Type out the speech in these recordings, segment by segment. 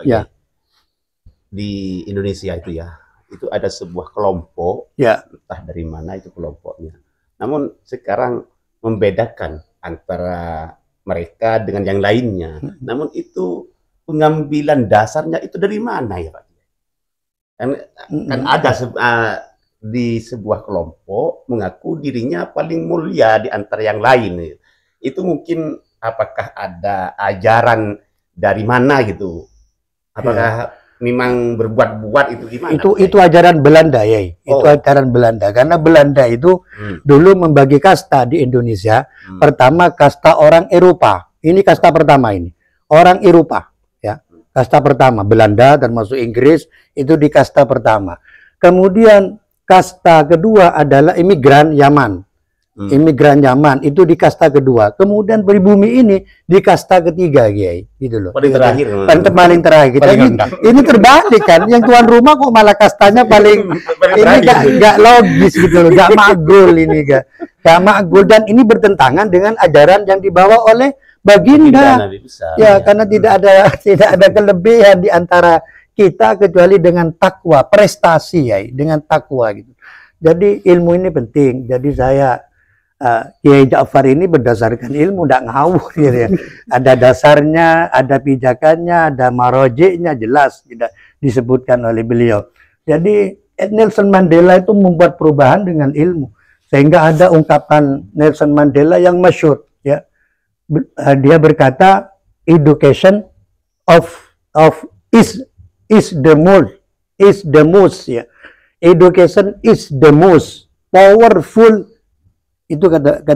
Pak Kiai. Di Indonesia itu ya, itu ada sebuah kelompok, entah dari mana itu kelompoknya. Namun sekarang membedakan antara mereka dengan yang lainnya. Namun itu pengambilan dasarnya itu dari mana ya Pak? Kan ada di sebuah kelompok mengaku dirinya paling mulia di antara yang lain. Itu mungkin apakah ada ajaran dari mana gitu? Apakah memang berbuat-buat itu gimana? Itu ajaran Belanda ya. Itu ajaran Belanda. Karena Belanda itu dulu membagi kasta di Indonesia. Pertama kasta orang Eropa. Ini kasta pertama ini. Orang Eropa ya. Kasta pertama Belanda termasuk Inggris itu di kasta pertama. Kemudian kasta kedua adalah imigran Yaman. Imigran Yaman itu di kasta kedua. Kemudian pribumi ini di kasta ketiga, Kiai. Gitu loh. Paling terakhir. Paling terakhir. Ini terbalik kan. Yang tuan rumah kok malah kastanya paling ini gak logis gitu loh. Gak makgul ini gak makgul, dan ini bertentangan dengan ajaran yang dibawa oleh Baginda. Ya, karena tidak ada kelebihan di antara kita kecuali dengan takwa, prestasi ya, dengan takwa gitu. Jadi ilmu ini penting. Jadi saya Kiai Ja'far ini berdasarkan ilmu, tidak ngawur gitu ya. Ada dasarnya, ada pijakannya, ada marojeknya, jelas tidak disebutkan oleh beliau. Jadi Nelson Mandela itu membuat perubahan dengan ilmu, sehingga ada ungkapan Nelson Mandela yang masyhur ya. Dia berkata, education is the most ya. Education is the most powerful. Itu kata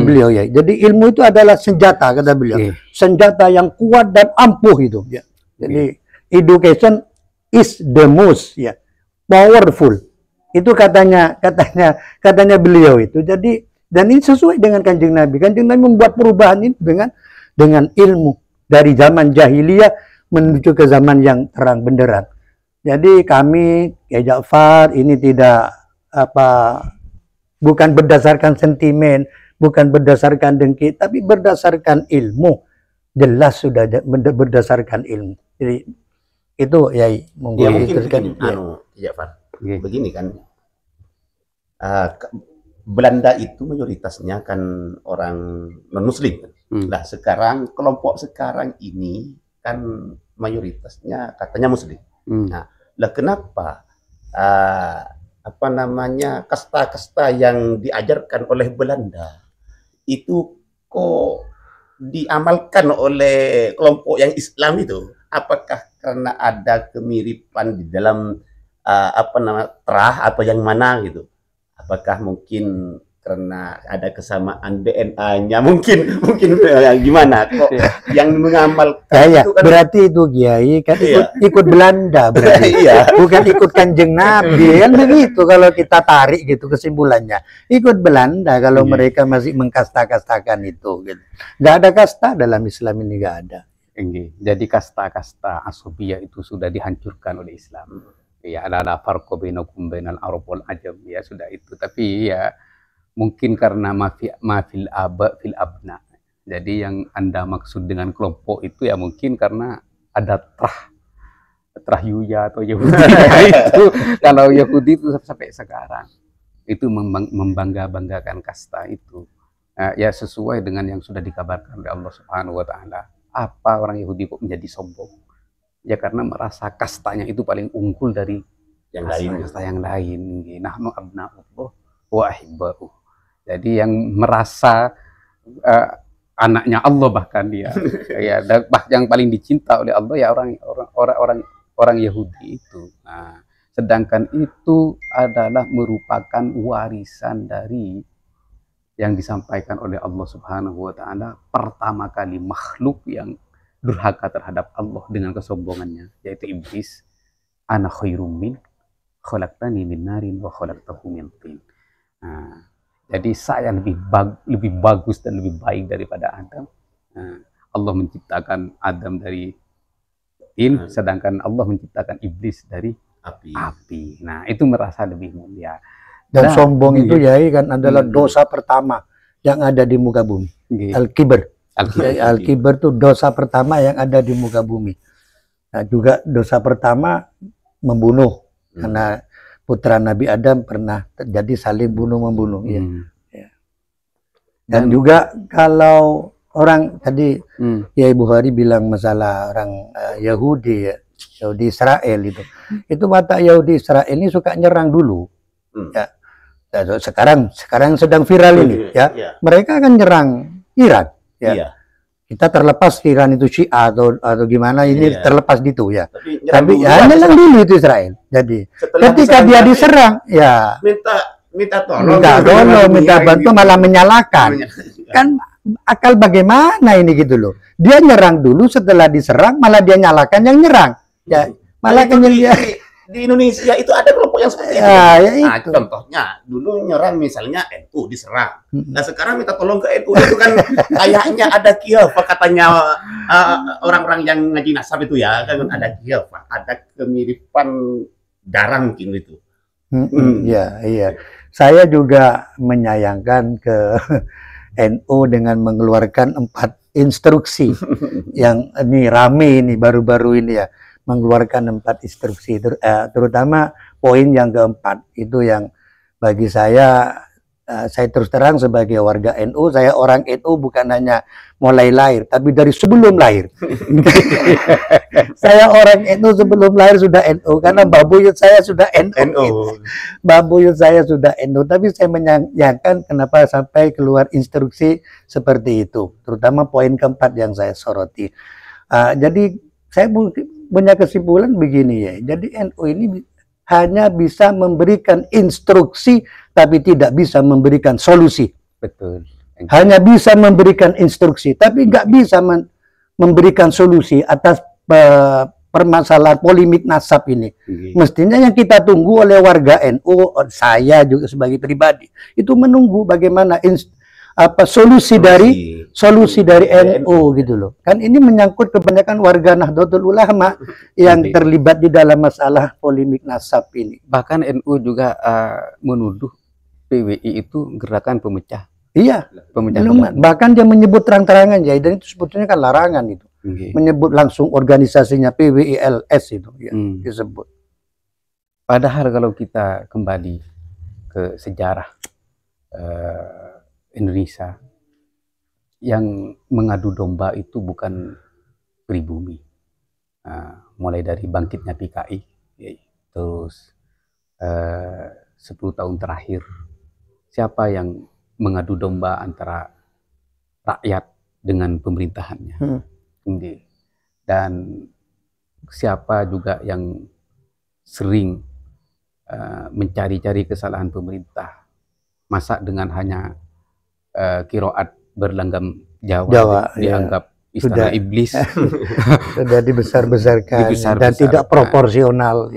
beliau ya. Jadi ilmu itu adalah senjata, kata beliau. Senjata yang kuat dan ampuh itu ya. Jadi education is the most ya, powerful. Itu katanya beliau itu. Jadi dan ini sesuai dengan Kanjeng Nabi. Kanjeng Nabi membuat perubahan ini dengan ilmu dari zaman jahiliyah menuju ke zaman yang terang benderang. Jadi kami Kiai Ja'far ini tidak bukan berdasarkan sentimen, bukan berdasarkan dengki, tapi berdasarkan ilmu. Jelas sudah berdasarkan ilmu. Jadi itu ya mungkin begini kan. Belanda itu mayoritasnya kan orang non-muslim. Nah, sekarang kelompok sekarang ini kan mayoritasnya katanya muslim. Nah, lah kenapa kasta-kasta yang diajarkan oleh Belanda itu kok diamalkan oleh kelompok yang Islam itu? Apakah karena ada kemiripan di dalam terah atau yang mana gitu? Apakah mungkin karena ada kesamaan DNA-nya? Mungkin gimana kok yang mengamalkan itu kan, berarti itu Kiai kan ikut Belanda berarti. Bukan ikut Kanjeng Nabi kan begitu kalau kita tarik gitu kesimpulannya. Ikut Belanda kalau mereka masih mengkasta-kastakan itu gitu. Nggak ada kasta dalam Islam ini, nggak ada. Jadi kasta-kasta asubiyah itu sudah dihancurkan oleh Islam. Ya, ada farqu bainakum bainal arab wal ajam, ya sudah itu. Tapi ya mungkin karena mafil aba fil abna. Jadi yang Anda maksud dengan kelompok itu ya mungkin karena ada terah Yuya atau Yahudi. Itu kalau Yahudi itu sampai sekarang itu membangga-banggakan kasta itu. Ya sesuai dengan yang sudah dikabarkan oleh Allah Subhanahu wa taala. Apa orang Yahudi kok menjadi sombong? Ya karena merasa kastanya itu paling unggul dari yang lain. Kasta yang lain. Nahnu abna'ullah wa ahibba'uh. Jadi yang merasa anaknya Allah bahkan dia ya yang paling dicinta oleh Allah ya orang Yahudi itu. Nah, sedangkan itu adalah merupakan warisan dari yang disampaikan oleh Allah Subhanahu wa taala pertama kali makhluk yang durhaka terhadap Allah dengan kesombongannya, yaitu iblis. Ana khairum min khalaqtani min narin wa khalaqtahu min tin. Nah, jadi saya lebih bagus dan lebih baik daripada Adam. Nah, Allah menciptakan Adam dari tin, sedangkan Allah menciptakan iblis dari api. Nah, itu merasa lebih mulia. Dan sombong itu ya kan adalah dosa pertama yang ada di muka bumi. Al-kibar. Al-kibar itu dosa pertama yang ada di muka bumi. Nah, juga dosa pertama membunuh, karena putra Nabi Adam pernah terjadi saling bunuh-membunuh. Ya. Dan juga kalau orang tadi ya Ibu Hari bilang masalah orang Yahudi ya, Yahudi Israel itu mata Yahudi Israel ini suka nyerang dulu. Ya. Sekarang sedang viral ini ya. Mereka akan nyerang Iran ya. Kita terlepas Iran itu Syiah atau gimana ini terlepas gitu ya. Tapi ya nyerang dulu itu Israel. Jadi ketika dia diserang ya minta tolong, minta bantu, malah menyalahkan. Kan akal bagaimana ini gitu loh. Dia nyerang dulu, setelah diserang malah dia nyalakan yang nyerang. Ya, malah di Indonesia itu ada kelompok yang seperti itu. Ya nah, contohnya dulu nyerang misalnya NU diserang. Nah, sekarang minta tolong ke NU itu kan kayaknya ada khilafah katanya orang-orang yang ngaji nasab itu ya, kan ada khilafah, ada kemiripan darah mungkin itu. Iya. Saya juga menyayangkan ke NU dengan mengeluarkan 4 instruksi yang ini rame ini baru-baru ini ya, mengeluarkan 4 instruksi terutama poin yang keempat itu yang bagi saya terus terang sebagai warga NU, saya orang NU bukan hanya mulai lahir tapi dari sebelum lahir. Saya orang NU sebelum lahir sudah NU karena Mbak Buyut saya sudah NU. Mbak Buyut saya sudah NU, tapi saya menyayangkan kenapa sampai keluar instruksi seperti itu, terutama poin keempat yang saya soroti. Jadi saya punya kesimpulan begini ya, jadi NU ini hanya bisa memberikan instruksi tapi tidak bisa memberikan solusi. Betul. Hanya bisa memberikan instruksi tapi nggak bisa memberikan solusi atas permasalahan polemik nasab ini. Mestinya yang kita tunggu oleh warga NU, saya juga sebagai pribadi, itu menunggu bagaimana solusi dari NU gitu loh. Kan ini menyangkut kebanyakan warga Nahdlatul Ulama yang terlibat di dalam masalah polemik nasab ini. Bahkan NU juga menuduh PWI itu gerakan pemecah. Iya, bahkan dia menyebut terang-terangan ya, dan itu sebetulnya kan larangan itu. Menyebut langsung organisasinya PWILS itu ya, disebut. Padahal kalau kita kembali ke sejarah Indonesia, yang mengadu domba itu bukan pribumi. Mulai dari bangkitnya PKI, terus 10 tahun terakhir, siapa yang mengadu domba antara rakyat dengan pemerintahannya. Dan siapa juga yang sering mencari-cari kesalahan pemerintah, masa dengan hanya kiroat berlanggam Jawa dianggap istana iblis, sudah dibesar-besarkan dan tidak proporsional.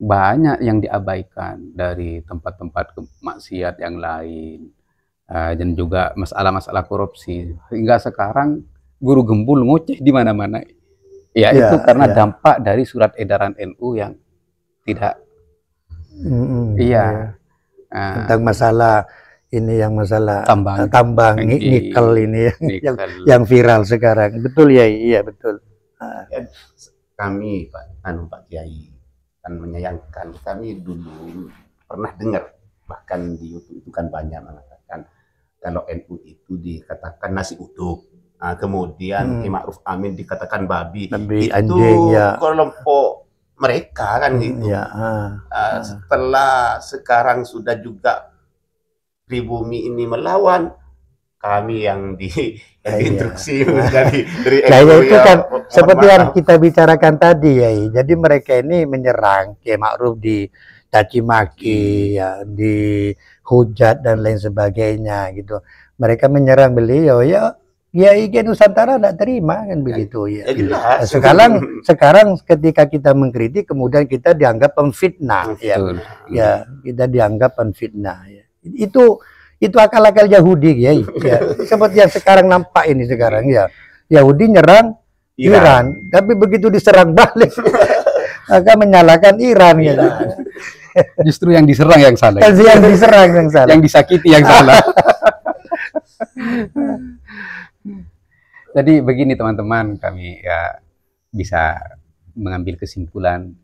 Banyak yang diabaikan dari tempat-tempat maksiat yang lain, dan juga masalah-masalah korupsi, hingga sekarang guru gembul ngoceh di mana-mana. Ya, itu karena dampak dari surat edaran NU yang tidak tentang masalah ini, yang masalah tambang nikel ini yang viral sekarang. Betul ya, iya betul. Kami Pak Kiai kan menyayangkan, kami dulu pernah dengar bahkan di YouTube itu kan banyak mengatakan kalau NU itu dikatakan nasi uduk, kemudian Ki Ma'ruf Amin dikatakan babi, itu anjing, ya. Kelompok mereka kan gitu. Setelah sekarang sudah juga pribumi ini melawan, kami yang diinstruksi dari NU itu kan seperti yang kita bicarakan tadi ya. Jadi mereka ini menyerang Ki Ma'ruf, dicaci maki, ya, dihujat dan lain sebagainya gitu. Mereka menyerang beliau ya. IG Nusantara tidak terima kan begitu ya. Sekarang ketika kita mengkritik kemudian kita dianggap pemfitnah ya, kita dianggap pemfitnah ya. Itu akal-akal Yahudi ya. Seperti yang sekarang nampak ini sekarang ya. Yahudi nyerang Iran, tapi begitu diserang balik maka menyalahkan Iran ya. Justru yang diserang yang salah. Yang diserang yang salah. Yang disakiti yang salah. Jadi begini teman-teman, kami ya bisa mengambil kesimpulan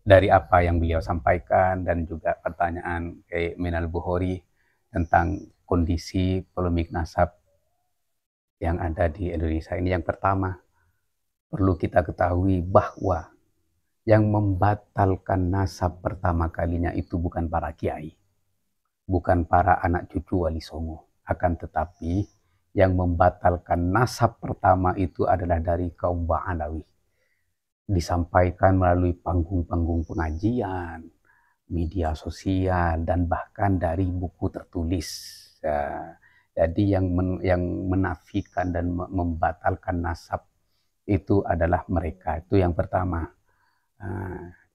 dari apa yang beliau sampaikan, dan juga pertanyaan Minal Bukhari tentang kondisi polemik nasab yang ada di Indonesia ini. Yang pertama, perlu kita ketahui bahwa yang membatalkan nasab pertama kalinya itu bukan para kiai, bukan para anak cucu Wali Songo, akan tetapi yang membatalkan nasab pertama itu adalah dari kaum Ba'alawi. Disampaikan melalui panggung-panggung pengajian, media sosial, dan bahkan dari buku tertulis. Jadi yang menafikan dan membatalkan nasab itu adalah mereka. Itu yang pertama.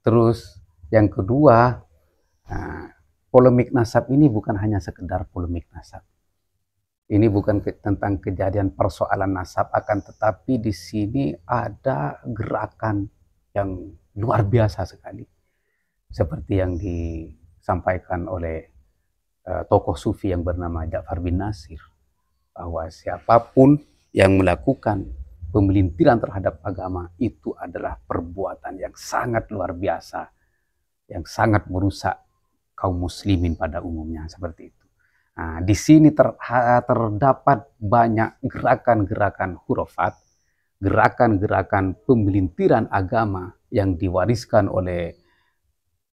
Terus yang kedua, polemik nasab ini bukan hanya sekedar polemik nasab. Ini bukan tentang kejadian persoalan nasab, akan tetapi di sini ada gerakan yang luar biasa sekali. Seperti yang disampaikan oleh tokoh sufi yang bernama Ja'far bin Nasir, bahwa siapapun yang melakukan pemelintiran terhadap agama itu adalah perbuatan yang sangat luar biasa, yang sangat merusak kaum muslimin pada umumnya, seperti itu. Nah, di sini terdapat banyak gerakan-gerakan hurufat, gerakan-gerakan pemelintiran agama yang diwariskan oleh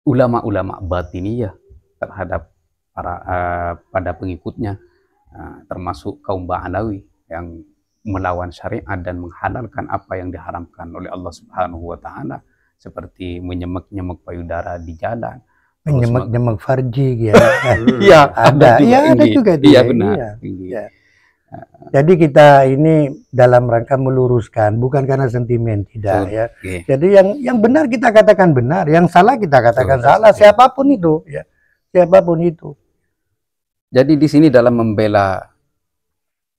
ulama-ulama batiniyah terhadap pada pengikutnya, termasuk kaum Ba'alawi yang melawan syariat dan menghalalkan apa yang diharamkan oleh Allah Subhanahu wa Ta'ala, seperti menyemek-nyemek payudara di jalan, menyemek-nyemek farji, ya. Iya, ada juga. Iya, benar. Iya. Jadi kita ini dalam rangka meluruskan, bukan karena sentimen, tidak. Ya. Jadi yang benar kita katakan benar, yang salah kita katakan salah, siapapun itu, ya. Siapapun itu. Jadi di sini dalam membela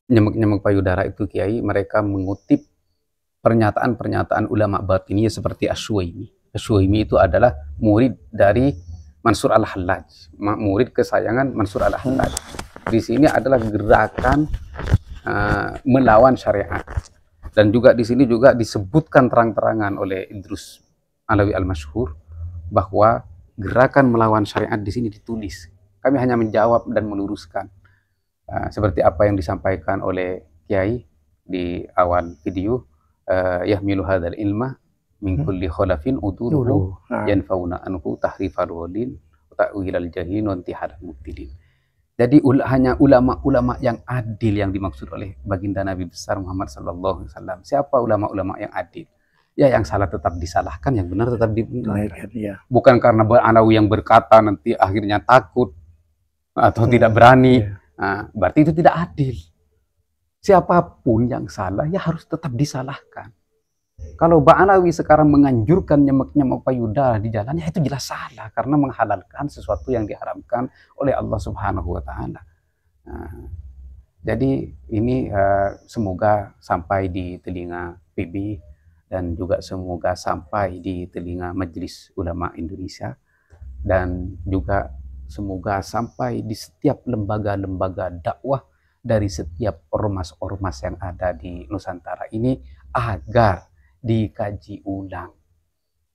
nyemek-nyemek payudara itu, Kiai, mereka mengutip pernyataan-pernyataan ulama batiniyah seperti Asy'uwaini. Asy'uwaini itu adalah murid dari Mansur Al-Hallaj, murid kesayangan Mansur Al-Hallaj. Di sini adalah gerakan melawan syariat. Dan juga di sini juga disebutkan terang-terangan oleh Idrus Alawi Al-Masyhur bahwa gerakan melawan syariat di sini ditulis. Kami hanya menjawab dan meluruskan. Seperti apa yang disampaikan oleh Kiai di awal video, yahmilu hadzal ilma min kulli khalafin uduluhu yanfauna anhu tahrifal walin ta'wilal jahilin wa intihadal mubtilin. Jadi hanya ulama-ulama yang adil yang dimaksud oleh baginda Nabi besar Muhammad sallallahu alaihi wasallam. Siapa ulama-ulama yang adil? Ya, yang salah tetap disalahkan, yang benar tetap dibenarkan. Ya. Bukan karena Ba'alawi yang berkata nanti akhirnya takut atau tidak berani. Nah, berarti itu tidak adil. Siapapun yang salah ya harus tetap disalahkan. Kalau Ba'alawi sekarang menganjurkan nyemek-nyemek payudara di jalan, ya itu jelas salah karena menghalalkan sesuatu yang diharamkan oleh Allah Subhanahu wa Ta'ala. Nah, jadi ini semoga sampai di telinga PB dan juga semoga sampai di telinga Majelis Ulama Indonesia, dan juga semoga sampai di setiap lembaga-lembaga dakwah dari setiap ormas-ormas yang ada di Nusantara ini, agar dikaji ulang,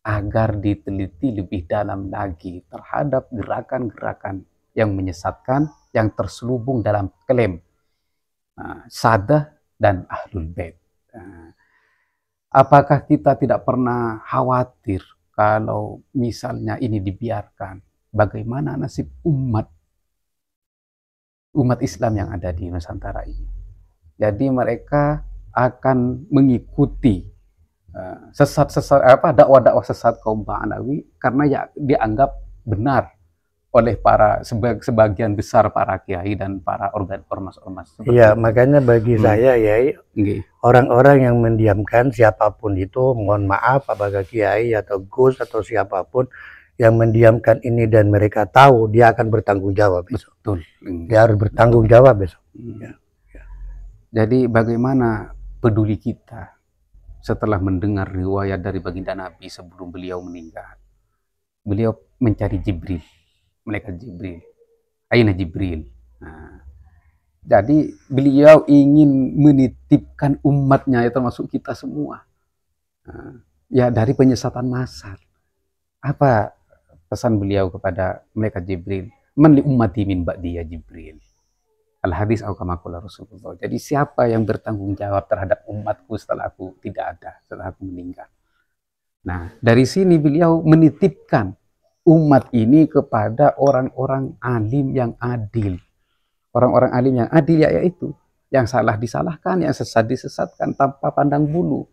agar diteliti lebih dalam lagi terhadap gerakan-gerakan yang menyesatkan, yang terselubung dalam klaim Sadah dan Ahlul Bait. Apakah kita tidak pernah khawatir kalau misalnya ini dibiarkan? Bagaimana nasib umat Islam yang ada di Nusantara ini? Jadi mereka akan mengikuti dakwah-dakwah sesat kaum Ba'alawi karena ya dianggap benar oleh sebagian besar para kiai dan para ormas-ormas. Iya, makanya bagi saya ya, orang-orang yang mendiamkan, siapapun itu, mohon maaf apakah kiai atau gus atau siapapun yang mendiamkan ini dan mereka tahu, dia akan bertanggung jawab besok. Betul. Dia harus bertanggung jawab besok. Ya. Jadi bagaimana peduli kita setelah mendengar riwayat dari baginda Nabi sebelum beliau meninggal? Beliau mencari Jibril, malaikat Jibril. Aina Jibril? Nah, Jadi beliau ingin menitipkan umatnya, ya termasuk kita semua, ya dari penyesatan massal. Apa pesan beliau kepada malaikat Jibril? Man li ummati min ba'di ya Jibril. Al-hadis au kama qala Rasulullah. Jadi siapa yang bertanggung jawab terhadap umatku setelah aku tidak ada, setelah aku meninggal. Nah, dari sini beliau menitipkan umat ini kepada orang-orang alim yang adil. Orang-orang alim yang adil yaitu yang salah disalahkan, yang sesat disesatkan tanpa pandang bulu.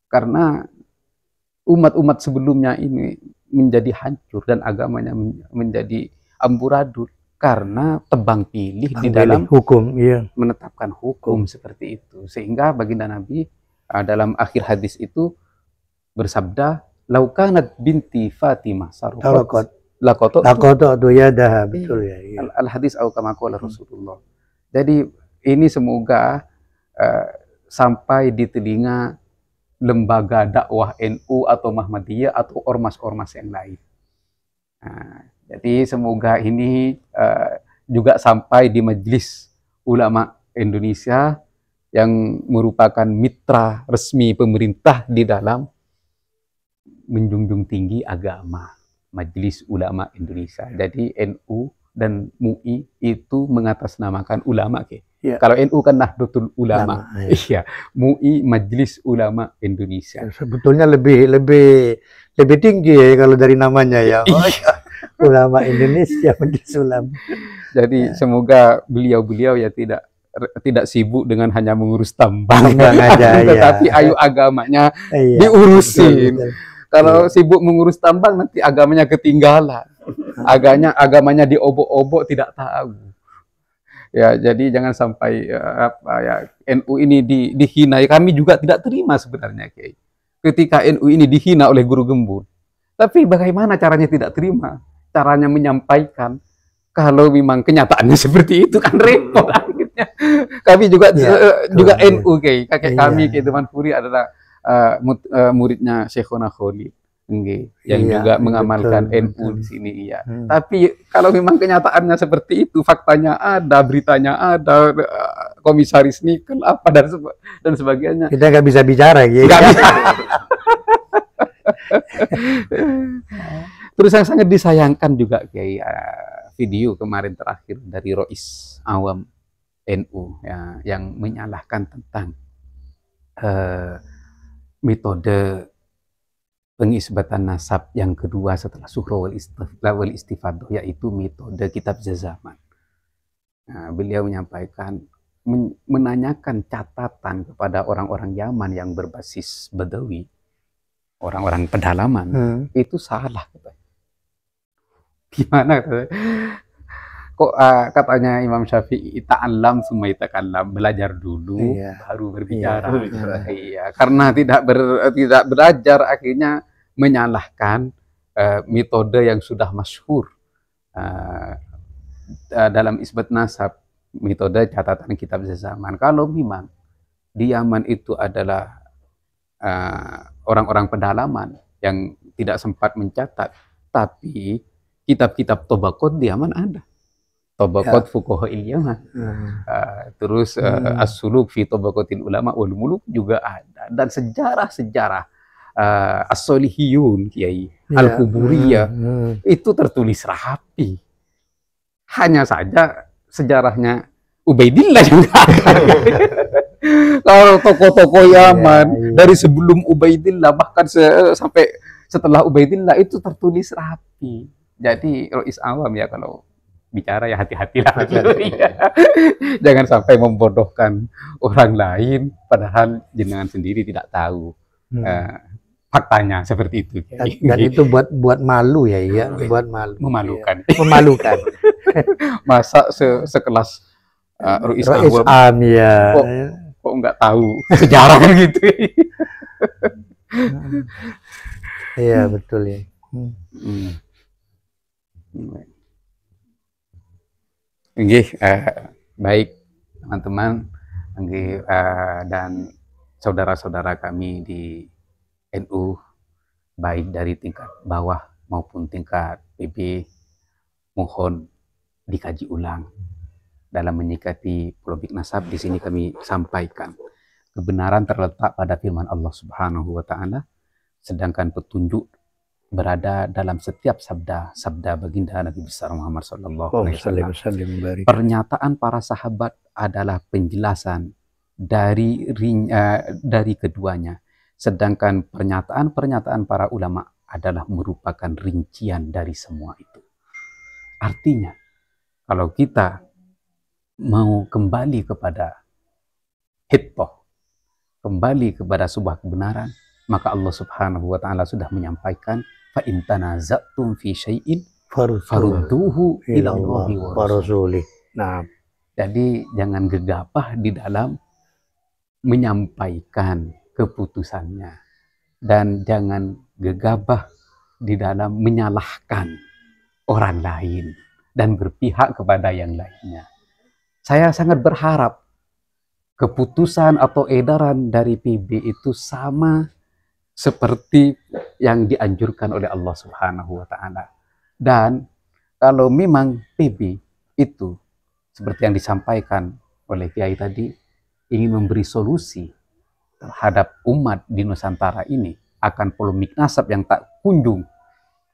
Karena umat-umat sebelumnya ini menjadi hancur dan agamanya menjadi amburadul karena tebang pilih di dalam hukum, menetapkan hukum seperti itu. Sehingga baginda Nabi dalam akhir hadis itu bersabda, "Laukanat binti Fatimah sarqat lakoto tu yadaha." Betul ya. Al-hadis au kama qala Rasulullah. Jadi ini semoga sampai di telinga lembaga dakwah NU atau Muhammadiyah atau ormas-ormas yang lain. Nah, jadi semoga ini juga sampai di Majelis Ulama Indonesia yang merupakan mitra resmi pemerintah di dalam menjunjung tinggi agama, Majelis Ulama Indonesia. Jadi NU dan MUI itu mengatasnamakan ulama, ya. Kalau NU kan Nahdlatul Ulama, iya. MUI Majelis Ulama Indonesia. Sebetulnya lebih tinggi ya kalau dari namanya ya. Ulama Indonesia, Majelis Ulama. Jadi semoga beliau-beliau ya tidak sibuk dengan hanya mengurus tambang aja, tetapi ayo agamanya diurusin. Betul. Kalau sibuk mengurus tambang nanti agamanya ketinggalan. Agamanya diobok-obok tidak tahu. Ya, jadi jangan sampai NU ini dihina. Kami juga tidak terima sebenarnya, Kiai. Ketika NU ini dihina oleh guru gembul. Tapi bagaimana caranya tidak terima? Caranya menyampaikan. Kalau memang kenyataannya seperti itu kan repot akhirnya. Kami juga NU, Kiai. Kakek kami, Kiai Tuman Furi adalah muridnya Syekhona Khalid, yang juga mengamalkan NU di sini, iya. Tapi kalau memang kenyataannya seperti itu, faktanya ada, beritanya ada, komisaris nikel apa dan sebagainya, kita nggak bisa bicara, gitu. Terus yang sangat disayangkan juga, Kiai, video kemarin terakhir dari Rois Awam NU ya, yang menyalahkan tentang metode pengisbatan nasab yang kedua setelah suhra wal istifadah, yaitu metode kitab zaman. Nah, beliau menyampaikan, menanyakan catatan kepada orang-orang Yaman yang berbasis Badawi, orang-orang pedalaman, itu salah. Gimana? Kok katanya Imam Syafi'i ta'allam summa yatakallam, belajar dulu baru berbicara. Iya, karena tidak belajar akhirnya menyalahkan metode yang sudah masyhur dalam isbat nasab, metode catatan kitab zaman. Kalau memang di Yaman itu adalah orang-orang pedalaman yang tidak sempat mencatat, tapi kitab-kitab Tobaqot di Yaman ada. Tobaqot Fuqaha'il Yaman. Terus As-Suluk fi Tobaqotil Ulama wal Muluk juga ada. Dan sejarah-sejarah As-Solihiyun, Kiai, Al-Kuburiyah, itu tertulis rapi. Hanya saja sejarahnya Ubaidillah juga ada. Kalau tokoh-tokoh Yaman dari sebelum Ubaidillah bahkan sampai setelah Ubaidillah itu tertulis rapi. Jadi Rois Awam ya kalau bicara ya hati-hatilah. Jangan sampai membodohkan orang lain padahal jenengan sendiri tidak tahu faktanya seperti itu. Dan itu buat malu ya, buat malu. Memalukan. Memalukan. Masa sekelas Rois Awam ya. Kok nggak tahu sejarah gitu. Iya, betul ya. Baik teman-teman, dan saudara-saudara kami di NU, baik dari tingkat bawah maupun tingkat PB, mohon dikaji ulang dalam menyikapi polemik nasab. Di sini kami sampaikan kebenaran terletak pada firman Allah Subhanahu wa taala, sedangkan petunjuk berada dalam setiap sabda baginda Nabi besar Muhammad sallallahu alaihi wasallam. Pernyataan para sahabat adalah penjelasan dari keduanya, sedangkan pernyataan para ulama adalah merupakan rincian dari semua itu. Artinya, kalau kita mau kembali kepada hitoh, kembali kepada sebuah kebenaran, maka Allah Subhanahu wa taala sudah menyampaikan, fa in tanaza'tum fi syai'in farudduhu ila Allahi wa rasulih. Nah, jadi jangan gegabah di dalam menyampaikan keputusannya, dan jangan gegabah di dalam menyalahkan orang lain dan berpihak kepada yang lainnya. Saya sangat berharap keputusan atau edaran dari PB itu sama seperti yang dianjurkan oleh Allah Subhanahu wa taala. Dan kalau memang PB itu seperti yang disampaikan oleh Kiai tadi, ingin memberi solusi terhadap umat di Nusantara ini akan polemik nasab yang tak kunjung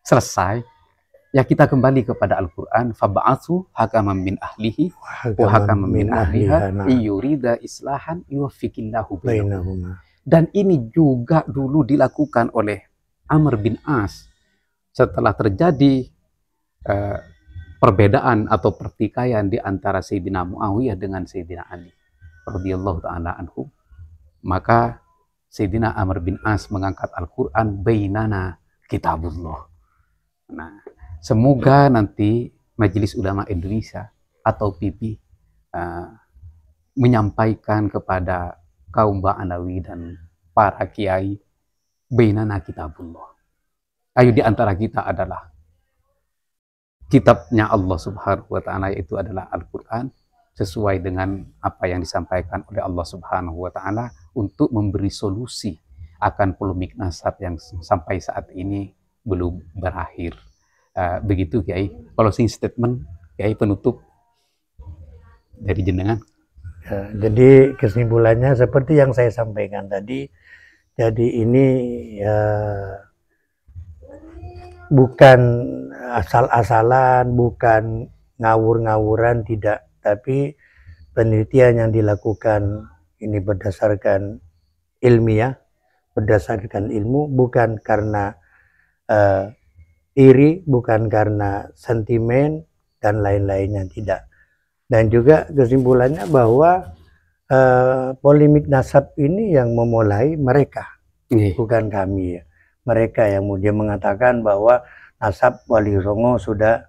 selesai, ya kita kembali kepada Al-Quran, fab'atsu hakaman min ahlihi wa hakaman min ahliha iyurida islahan yuwaffiqillahu bainahuma. Dan ini juga dulu dilakukan oleh Amr bin As setelah terjadi perbedaan atau pertikaian di antara Sayyidina Muawiyah dengan Sayyidina Ali radhiyallahu ta'ala anhu. Maka Sayyidina Amr bin As mengangkat Al-Quran, bainana kitabullah. Nah, semoga nanti Majelis Ulama Indonesia atau PIPI menyampaikan kepada kaum Ba'alawi dan para kiai, bainana kitabullah. Ayo di antara kita adalah kitabnya Allah Subhanahu wa taala, yaitu adalah Al-Quran, sesuai dengan apa yang disampaikan oleh Allah Subhanahu wa taala untuk memberi solusi akan polemik nasab yang sampai saat ini belum berakhir. Begitu Kiai, closing statement Kiai, penutup dari jenengan. Ya, jadi kesimpulannya seperti yang saya sampaikan tadi, jadi ini ya bukan asal-asalan, bukan ngawur-ngawuran, tidak, tapi penelitian yang dilakukan ini berdasarkan ilmiah, berdasarkan ilmu, bukan karena iri, bukan karena sentimen dan lain-lainnya, tidak. Dan juga kesimpulannya bahwa polemik nasab ini yang memulai mereka, bukan kami ya. Mereka yang kemudian mengatakan bahwa nasab Wali Songo sudah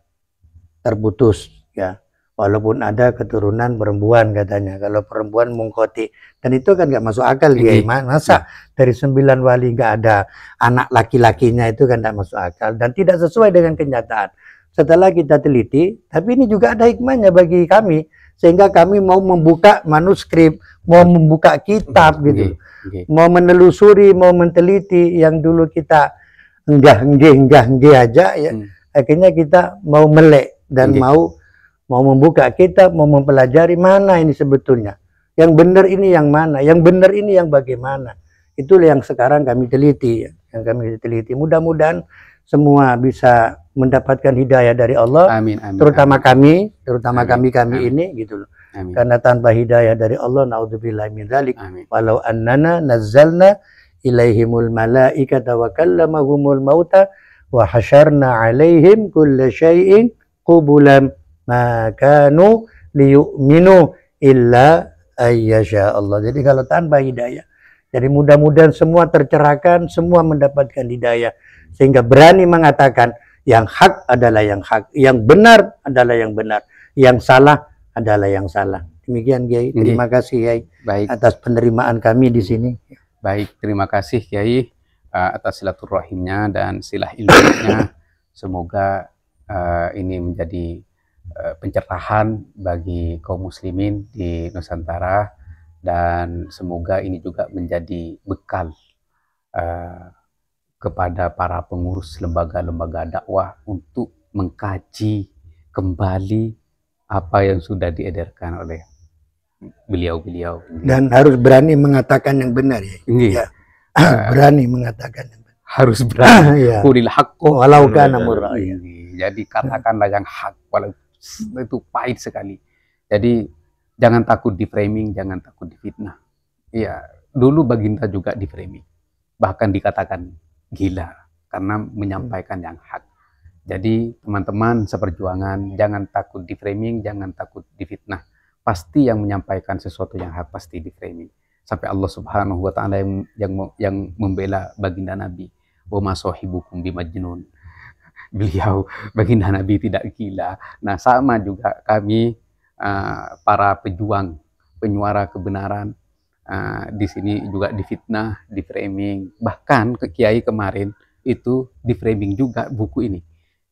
terputus ya, walaupun ada keturunan perempuan katanya. Kalau perempuan mungkoti, dan itu kan nggak masuk akal dia. Masa dari 9 wali nggak ada anak laki-lakinya, itu kan nggak masuk akal dan tidak sesuai dengan kenyataan. Setelah kita teliti, tapi ini juga ada hikmahnya bagi kami, sehingga kami mau membuka manuskrip, mau membuka kitab gitu, mau menelusuri, mau meneliti yang dulu kita enggak aja ya. Akhirnya kita mau melek dan mau membuka kitab, mau mempelajari mana ini sebetulnya yang benar, ini yang mana, yang benar ini yang bagaimana. Itulah yang sekarang kami teliti, Mudah-mudahan semua bisa mendapatkan hidayah dari Allah. Amin, amin, terutama amin. kami ini gitu loh. Amin. Karena tanpa hidayah dari Allah, naudzubillahi min dzalik, walau annana nazzalna ilaihimul malaikata wa kallamahumul mauta wa hasyarna alaihim kulla syai'in qubulan ma kanu liyu'minu illa ayyasha Allah. Jadi kalau tanpa hidayah, jadi mudah-mudahan semua tercerahkan, semua mendapatkan hidayah, sehingga berani mengatakan yang hak adalah yang hak, yang benar adalah yang benar, yang salah adalah yang salah. Demikian Kiai. Terima kasih Kiai. Baik. Atas penerimaan kami di sini. Baik, terima kasih Kiai atas silaturahimnya dan silah ilmunya. Semoga ini menjadi pencerahan bagi kaum muslimin di Nusantara, dan semoga ini juga menjadi bekal kepada para pengurus lembaga-lembaga dakwah untuk mengkaji kembali apa yang sudah diedarkan oleh beliau-beliau. Dan harus berani mengatakan yang benar ya. Ya. Berani mengatakan yang benar. Harus berani. Qulil haqqu walau kana murra. Jadi katakanlah yang hak walau itu pahit sekali. Jadi jangan takut di framing, jangan takut di fitnah. Iya, dulu Baginda juga di framing. Bahkan dikatakan gila karena menyampaikan yang hak. Jadi teman-teman seperjuangan, jangan takut di framing, jangan takut di fitnah. Pasti yang menyampaikan sesuatu yang hak pasti di framing. Sampai Allah Subhanahu wa taala yang membela Baginda Nabi. Wa ma sahibukum bimajnun. Beliau Baginda Nabi tidak gila. Nah, sama juga kami para pejuang, penyuara kebenaran di sini juga difitnah, di framing. Bahkan ke Kiai kemarin itu di framing juga buku ini.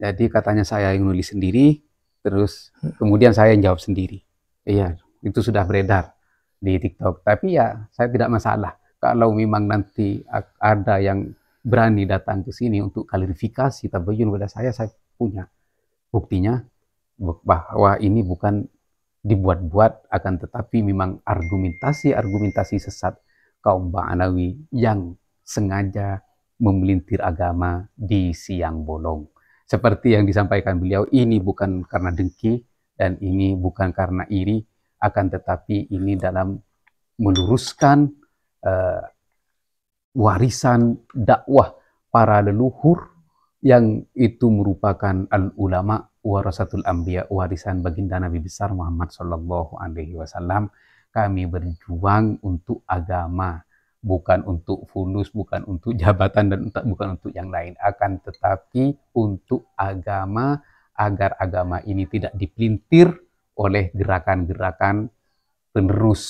Jadi katanya saya yang nulis sendiri, terus kemudian saya yang jawab sendiri. Iya, itu sudah beredar di TikTok. Tapi ya saya tidak masalah. Kalau memang nanti ada yang berani datang ke sini untuk klarifikasi, tabayun kepada saya punya buktinya bahwa ini bukan dibuat-buat, akan tetapi memang argumentasi sesat kaum Ba'alawi yang sengaja memelintir agama di siang bolong. Seperti yang disampaikan beliau, ini bukan karena dengki dan ini bukan karena iri, akan tetapi ini dalam meluruskan warisan dakwah para leluhur yang itu merupakan al-ulama warasatul anbiya, warisan baginda Nabi besar Muhammad sallallahu alaihi wasallam. Kami berjuang untuk agama, bukan untuk fulus, bukan untuk jabatan dan bukan untuk yang lain, akan tetapi untuk agama, agar agama ini tidak dipelintir oleh gerakan-gerakan penerus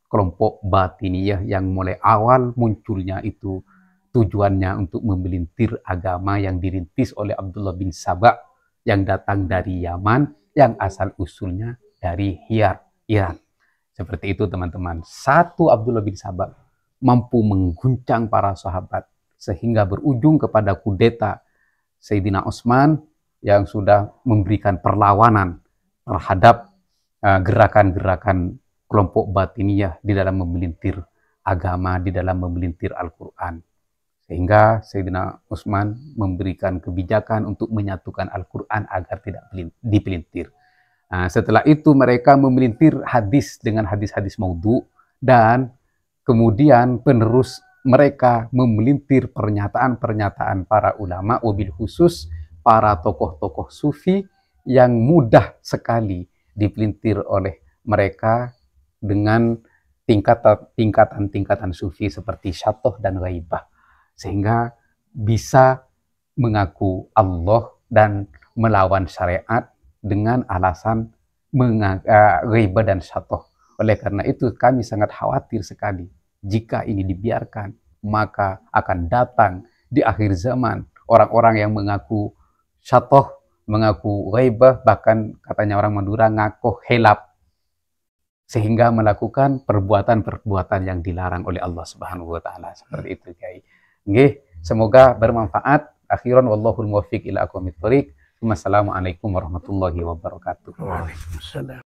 kelompok batiniyah yang mulai awal munculnya itu tujuannya untuk memelintir agama yang dirintis oleh Abdullah bin Saba yang datang dari Yaman, yang asal usulnya dari Iran. Seperti itu teman-teman. Satu Abdullah bin Saba mampu mengguncang para sahabat sehingga berujung kepada kudeta Sayyidina Utsman yang sudah memberikan perlawanan terhadap gerakan-gerakan kelompok batiniyah di dalam memelintir agama, di dalam memelintir Al-Quran. Sehingga Sayyidina Utsman memberikan kebijakan untuk menyatukan Al-Quran agar tidak dipelintir. Nah, setelah itu mereka memelintir hadis dengan hadis-hadis maudhu, dan kemudian penerus mereka memelintir pernyataan-pernyataan para ulama, wabil khusus para tokoh-tokoh sufi yang mudah sekali dipelintir oleh mereka dengan tingkatan-tingkatan sufi seperti syatoh dan ghaibah, sehingga bisa mengaku Allah dan melawan syariat dengan alasan ghaibah dan syatoh. Oleh karena itu kami sangat khawatir sekali jika ini dibiarkan, maka akan datang di akhir zaman orang-orang yang mengaku syatoh, mengaku ghaibah, bahkan katanya orang Madura ngaku helap, sehingga melakukan perbuatan-perbuatan yang dilarang oleh Allah Subhanahu wa taala. Seperti itu, Kiai. Nggih, semoga bermanfaat. Akhiran wallahul muwaffiq ila aqwamit thoriq. Wassalamualaikum warahmatullahi wabarakatuh. Waalaikumsalam.